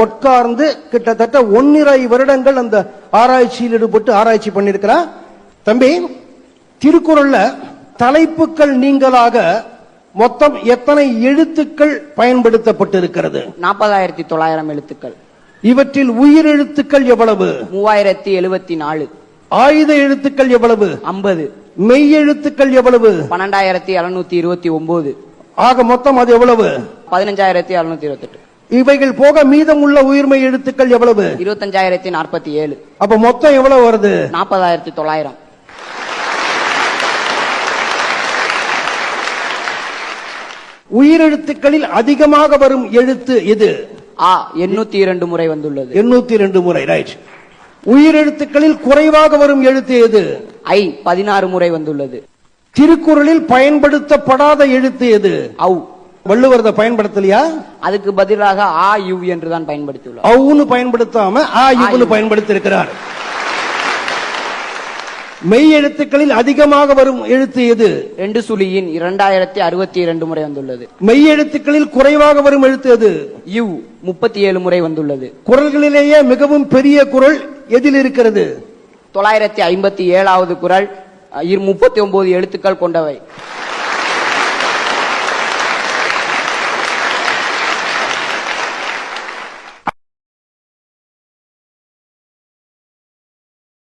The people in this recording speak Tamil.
உட்கார்ந்து கிட்டத்தட்ட 1.5 வருடங்கள் அந்த ஆராய்ச்சியில் ஈடுபட்டு ஆராய்ச்சி பண்ணிருக்கிறா. தம்பி, திருக்குறள்ல தலைப்புகள் நீங்களாக மொத்தம் எத்தனை எழுத்துக்கள் பயன்படுத்தப்பட்டிருக்கிறது? 40,900 எழுத்துக்கள். இவற்றில் உயிர் எழுத்துக்கள் எவ்வளவு? 3074. ஆயுத எழுத்துக்கள் எவ்வளவு? 50. மெய் எழுத்துக்கள் எவ்வளவு? 12,729. ஆக மொத்தம் அது எவ்வளவு? 15,628. இவைகள் போக மீதம் உள்ள உயிர்மை எழுத்துக்கள் எவ்வளவு? 25,047. அப்ப மொத்தம் எவ்வளவு வருது? 40,900. உயிரெழுத்துக்களில் அதிகமாக வரும் எழுத்து எது? ஆ 802 முறை வந்துள்ளது. 802 முறை, ரைட். உயிரெழுத்துக்களில் குறைவாக வரும் எழுத்து எது? ஐ 16 முறை வந்துள்ளது. திருக்குறளில் பயன்படுத்தப்படாத எழுத்து எது? ஔ. வள்ளுவர் பயன்படுத்தலையா? அதுக்கு பதிலாக ஆ யு என்றுதான் பயன்படுத்தியுள்ளார். ஔன்னு பயன்படுத்தாம ஆ யுன்னு பயன்படுத்தி இருக்கிறார். மெய் எழுத்துக்களில் அதிகமாக வரும் எழுத்து எது? 2 சுழியின் 2062 முறை வந்துள்ளது. மெய் எழுத்துக்களில் குறைவாக வரும் எழுத்து எது? யு 37 முறை வந்துள்ளது. குறள்களிலேயே மிகவும் பெரிய குறள் எதில் இருக்கிறது? 957வது குறள் 39 எழுத்துக்கள் கொண்டவை.